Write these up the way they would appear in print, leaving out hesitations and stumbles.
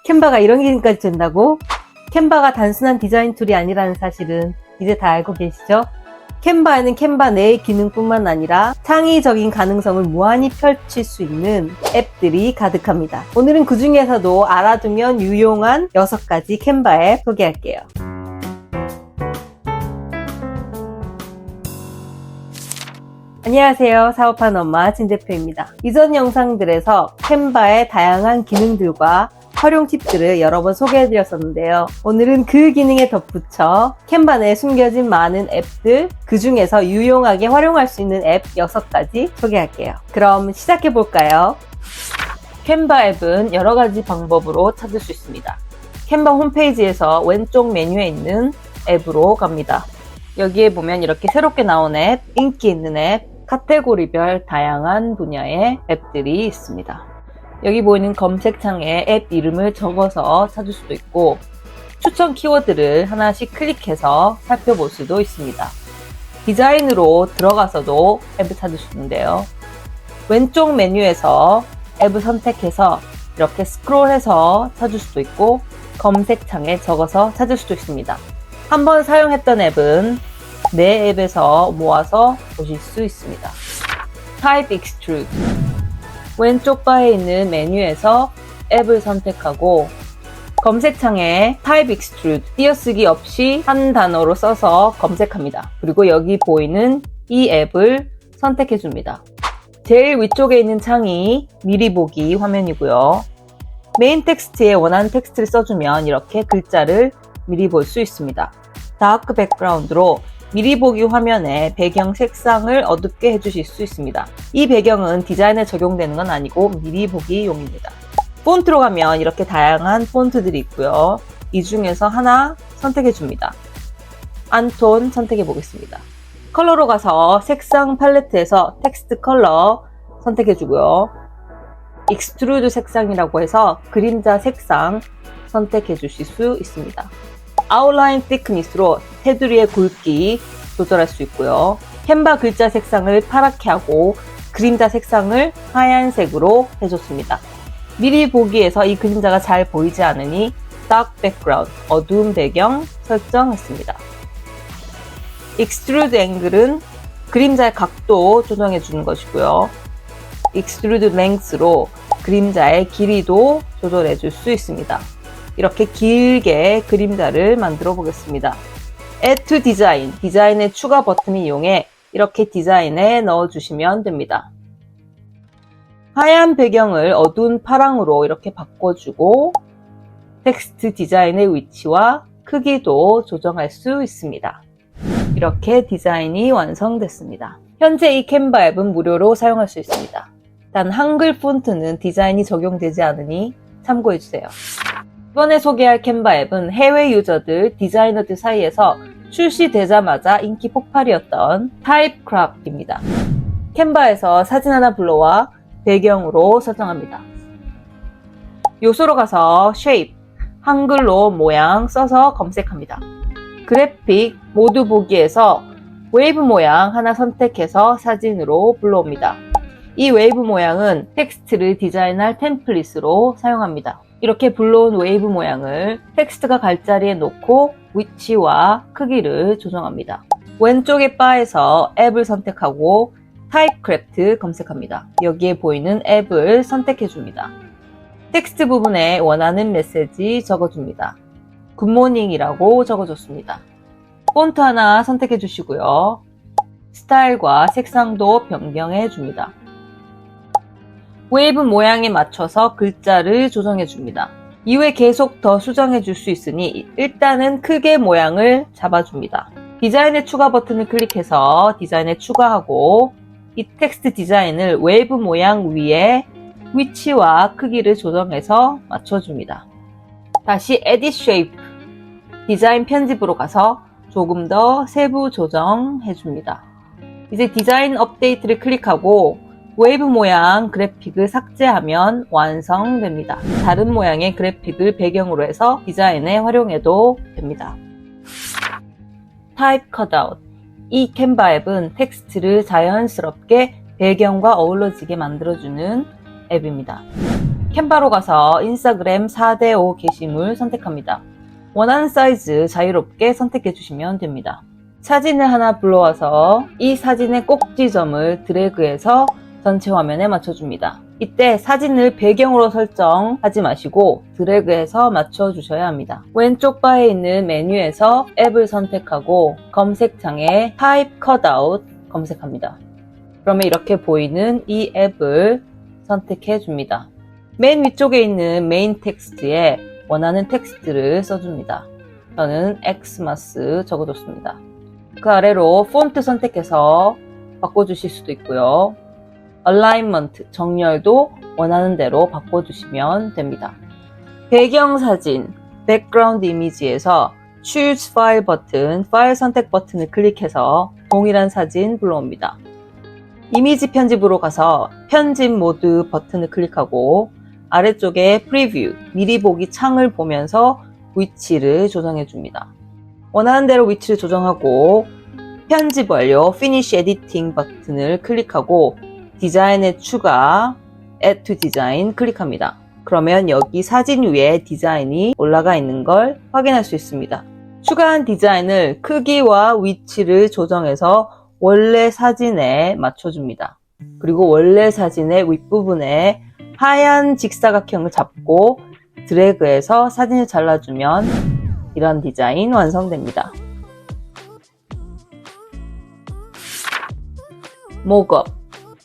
캔바가 이런 기능까지 된다고? 캔바가 단순한 디자인 툴이 아니라는 사실은 이제 다 알고 계시죠? 캔바에는 캔바 내의 기능뿐만 아니라 창의적인 가능성을 무한히 펼칠 수 있는 앱들이 가득합니다. 오늘은 그 중에서도 알아두면 유용한 6가지 캔바 앱 소개할게요. 안녕하세요. 사업하는 엄마 진대표입니다. 이전 영상들에서 캔바의 다양한 기능들과 활용 팁들을 여러 번 소개해드렸었는데요. 오늘은 그 기능에 덧붙여 캔바 내에 숨겨진 많은 앱들, 그 중에서 유용하게 활용할 수 있는 앱 6가지 소개할게요. 그럼 시작해볼까요? 캔바 앱은 여러 가지 방법으로 찾을 수 있습니다. 캔바 홈페이지에서 왼쪽 메뉴에 있는 앱으로 갑니다. 여기에 보면 이렇게 새롭게 나온 앱, 인기 있는 앱, 카테고리별 다양한 분야의 앱들이 있습니다. 여기 보이는 검색창에 앱 이름을 적어서 찾을 수도 있고 추천 키워드를 하나씩 클릭해서 살펴볼 수도 있습니다. 디자인으로 들어가서도 앱을 찾을 수 있는데요. 왼쪽 메뉴에서 앱을 선택해서 이렇게 스크롤해서 찾을 수도 있고 검색창에 적어서 찾을 수도 있습니다. 한번 사용했던 앱은 내 앱에서 모아서 보실 수 있습니다. Type Extrude 왼쪽 바에 있는 메뉴에서 앱을 선택하고 검색창에 Type Extrude 띄어쓰기 없이 한 단어로 써서 검색합니다. 그리고 여기 보이는 이 앱을 선택해 줍니다. 제일 위쪽에 있는 창이 미리 보기 화면이고요. 메인 텍스트에 원하는 텍스트를 써주면 이렇게 글자를 미리 볼 수 있습니다. 다크 백그라운드로 미리 보기 화면에 배경 색상을 어둡게 해주실 수 있습니다. 이 배경은 디자인에 적용되는 건 아니고 미리 보기용입니다. 폰트로 가면 이렇게 다양한 폰트들이 있고요. 이 중에서 하나 선택해 줍니다. 안톤 선택해 보겠습니다. 컬러로 가서 색상 팔레트에서 텍스트 컬러 선택해 주고요. 익스트루드 색상이라고 해서 그림자 색상 선택해 주실 수 있습니다. 아웃라인 thickness로 테두리의 굵기 조절할 수 있고요. 캔바 글자 색상을 파랗게 하고 그림자 색상을 하얀색으로 해줬습니다. 미리 보기에서 이 그림자가 잘 보이지 않으니 dark background, 어두운 배경 설정했습니다. extrude angle은 그림자의 각도 조정해 주는 것이고요. extrude length로 그림자의 길이도 조절해 줄 수 있습니다. 이렇게 길게 그림자를 만들어 보겠습니다. Add to Design, 디자인의 추가 버튼을 이용해 이렇게 디자인에 넣어주시면 됩니다. 하얀 배경을 어두운 파랑으로 이렇게 바꿔주고 텍스트 디자인의 위치와 크기도 조정할 수 있습니다. 이렇게 디자인이 완성됐습니다. 현재 이 캔바 앱은 무료로 사용할 수 있습니다. 단 한글 폰트는 디자인이 적용되지 않으니 참고해주세요. 이번에 소개할 캔바 앱은 해외 유저들, 디자이너들 사이에서 출시되자마자 인기 폭발이었던 타입크랍입니다. 캔바에서 사진 하나 불러와 배경으로 설정합니다. 요소로 가서 Shape, 한글로 모양 써서 검색합니다. 그래픽 모두 보기에서 웨이브 모양 하나 선택해서 사진으로 불러옵니다. 이 웨이브 모양은 텍스트를 디자인할 템플릿으로 사용합니다. 이렇게 불러온 웨이브 모양을 텍스트가 갈 자리에 놓고 위치와 크기를 조정합니다. 왼쪽의 바에서 앱을 선택하고 타입크래프트 검색합니다. 여기에 보이는 앱을 선택해 줍니다. 텍스트 부분에 원하는 메시지 적어줍니다. 굿모닝이라고 적어줬습니다. 폰트 하나 선택해 주시고요. 스타일과 색상도 변경해 줍니다. 웨이브 모양에 맞춰서 글자를 조정해 줍니다. 이후에 계속 더 수정해 줄 수 있으니 일단은 크게 모양을 잡아줍니다. 디자인의 추가 버튼을 클릭해서 디자인에 추가하고 이 텍스트 디자인을 웨이브 모양 위에 위치와 크기를 조정해서 맞춰줍니다. 다시 Edit Shape, 디자인 편집으로 가서 조금 더 세부 조정해 줍니다. 이제 디자인 업데이트를 클릭하고 웨이브 모양 그래픽을 삭제하면 완성됩니다. 다른 모양의 그래픽을 배경으로 해서 디자인에 활용해도 됩니다. Type Cutout, 이 캔바 앱은 텍스트를 자연스럽게 배경과 어우러지게 만들어주는 앱입니다. 캔바로 가서 인스타그램 4대5 게시물 선택합니다. 원하는 사이즈 자유롭게 선택해 주시면 됩니다. 사진을 하나 불러와서 이 사진의 꼭지점을 드래그해서 전체 화면에 맞춰줍니다. 이때 사진을 배경으로 설정하지 마시고 드래그해서 맞춰주셔야 합니다. 왼쪽 바에 있는 메뉴에서 앱을 선택하고 검색창에 Type Cutout 검색합니다. 그러면 이렇게 보이는 이 앱을 선택해 줍니다. 맨 위쪽에 있는 메인 텍스트에 원하는 텍스트를 써줍니다. 저는 엑스마스 적어줬습니다. 그 아래로 폰트 선택해서 바꿔주실 수도 있고요. 얼라인먼트, 정렬도 원하는 대로 바꿔주시면 됩니다. 배경사진, 백그라운드 이미지에서 Choose File 버튼, 파일 선택 버튼을 클릭해서 동일한 사진 불러옵니다. 이미지 편집으로 가서 편집 모드 버튼을 클릭하고 아래쪽에 프리뷰, 미리 보기 창을 보면서 위치를 조정해 줍니다. 원하는 대로 위치를 조정하고 편집 완료, Finish Editing 버튼을 클릭하고 디자인에 추가, Add to Design 클릭합니다. 그러면 여기 사진 위에 디자인이 올라가 있는 걸 확인할 수 있습니다. 추가한 디자인을 크기와 위치를 조정해서 원래 사진에 맞춰줍니다. 그리고 원래 사진의 윗부분에 하얀 직사각형을 잡고 드래그해서 사진을 잘라주면 이런 디자인 완성됩니다. 목업.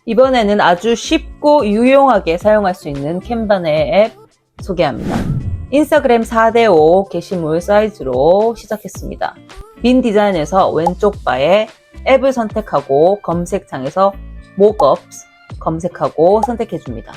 이번에는 아주 쉽고 유용하게 사용할 수 있는 캔바 내 앱 소개합니다. 인스타그램 4대5 게시물 사이즈로 시작했습니다. 빈 디자인에서 왼쪽 바에 앱을 선택하고 검색창에서 Mockups 검색하고 선택해줍니다.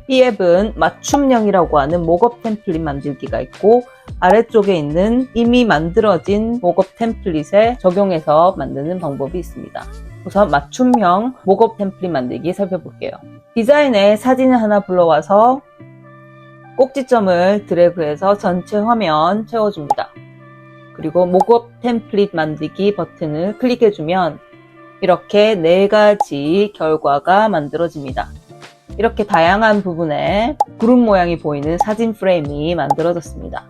이 앱은 맞춤형이라고 하는 목업 템플릿 만들기가 있고 아래쪽에 있는 이미 만들어진 목업 템플릿에 적용해서 만드는 방법이 있습니다. 우선 맞춤형 목업 템플릿 만들기 살펴볼게요. 디자인에 사진을 하나 불러와서 꼭지점을 드래그해서 전체 화면 채워줍니다. 그리고 목업 템플릿 만들기 버튼을 클릭해주면 이렇게 4가지 결과가 만들어집니다. 이렇게 다양한 부분에 구름 모양이 보이는 사진 프레임이 만들어졌습니다.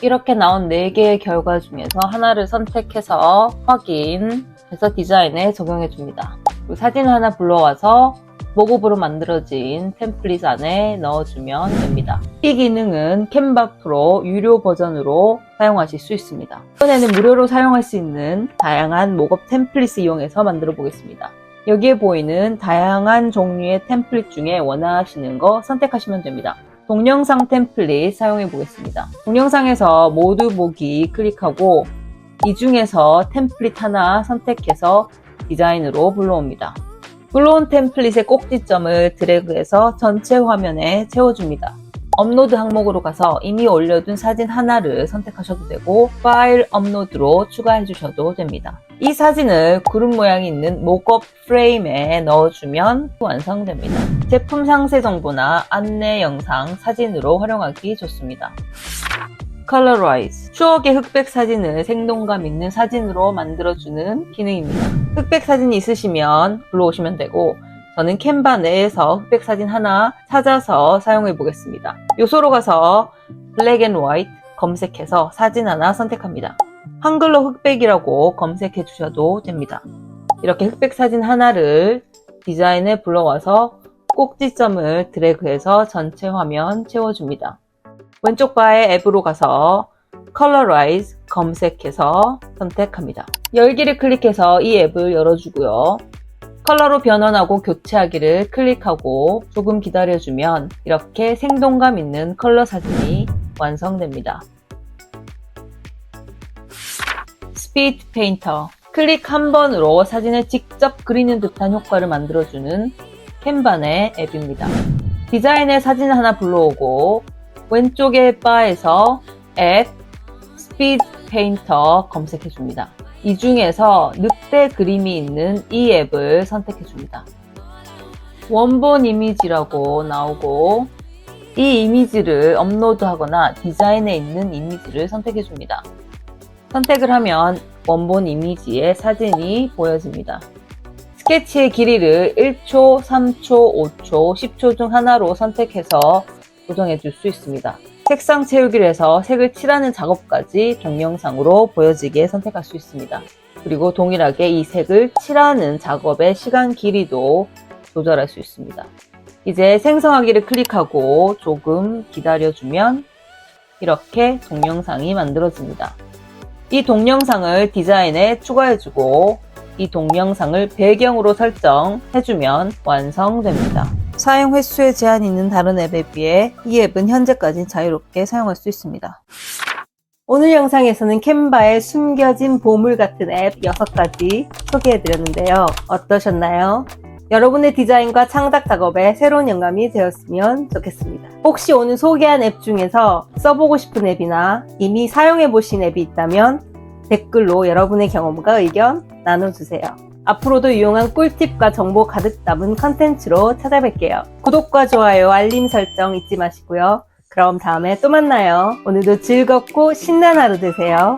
이렇게 나온 4개의 결과 중에서 하나를 선택해서 확인해서 디자인에 적용해줍니다. 그리고 사진을 하나 불러와서 목업으로 만들어진 템플릿 안에 넣어주면 됩니다. 이 기능은 캔바 프로 유료 버전으로 사용하실 수 있습니다. 이번에는 무료로 사용할 수 있는 다양한 목업 템플릿을 이용해서 만들어 보겠습니다. 여기에 보이는 다양한 종류의 템플릿 중에 원하시는 거 선택하시면 됩니다. 동영상 템플릿 사용해 보겠습니다. 동영상에서 모두 보기 클릭하고 이 중에서 템플릿 하나 선택해서 디자인으로 불러옵니다. 불러온 템플릿의 꼭지점을 드래그해서 전체 화면에 채워줍니다. 업로드 항목으로 가서 이미 올려둔 사진 하나를 선택하셔도 되고 파일 업로드로 추가해 주셔도 됩니다. 이 사진을 구름 모양이 있는 목업 프레임에 넣어주면 완성됩니다. 제품 상세 정보나 안내 영상, 사진으로 활용하기 좋습니다. Colorize, 추억의 흑백 사진을 생동감 있는 사진으로 만들어주는 기능입니다. 흑백 사진이 있으시면 불러오시면 되고 저는 캔바 내에서 흑백 사진 하나 찾아서 사용해 보겠습니다. 요소로 가서 Black and White 검색해서 사진 하나 선택합니다. 한글로 흑백이라고 검색해 주셔도 됩니다. 이렇게 흑백 사진 하나를 디자인에 불러와서 꼭지점을 드래그해서 전체 화면 채워줍니다. 왼쪽 바에 앱으로 가서 Colorize 검색해서 선택합니다. 열기를 클릭해서 이 앱을 열어주고요. 컬러로 변환하고 교체하기를 클릭하고 조금 기다려주면 이렇게 생동감 있는 컬러 사진이 완성됩니다. 스피드 페인터, 클릭 한 번으로 사진을 직접 그리는 듯한 효과를 만들어주는 캔바의 앱입니다. 디자인에 사진 하나 불러오고 왼쪽의 바에서 앱 스피드 페인터 검색해줍니다. 이 중에서 늑대 그림이 있는 이 앱을 선택해줍니다. 원본 이미지라고 나오고 이 이미지를 업로드하거나 디자인에 있는 이미지를 선택해줍니다. 선택을 하면 원본 이미지의 사진이 보여집니다. 스케치의 길이를 1초, 3초, 5초, 10초 중 하나로 선택해서 조정해 줄 수 있습니다. 색상 채우기를 해서 색을 칠하는 작업까지 동영상으로 보여지게 선택할 수 있습니다. 그리고 동일하게 이 색을 칠하는 작업의 시간 길이도 조절할 수 있습니다. 이제 생성하기를 클릭하고 조금 기다려주면 이렇게 동영상이 만들어집니다. 이 동영상을 디자인에 추가해주고 이 동영상을 배경으로 설정해주면 완성됩니다. 사용 횟수에 제한이 있는 다른 앱에 비해 이 앱은 현재까지 자유롭게 사용할 수 있습니다. 오늘 영상에서는 캔바의 숨겨진 보물 같은 앱 6가지 소개해드렸는데요. 어떠셨나요? 여러분의 디자인과 창작 작업에 새로운 영감이 되었으면 좋겠습니다. 혹시 오늘 소개한 앱 중에서 써보고 싶은 앱이나 이미 사용해보신 앱이 있다면 댓글로 여러분의 경험과 의견 나눠주세요. 앞으로도 유용한 꿀팁과 정보 가득 담은 컨텐츠로 찾아뵐게요. 구독과 좋아요, 알림 설정 잊지 마시고요. 그럼 다음에 또 만나요. 오늘도 즐겁고 신나는 하루 되세요.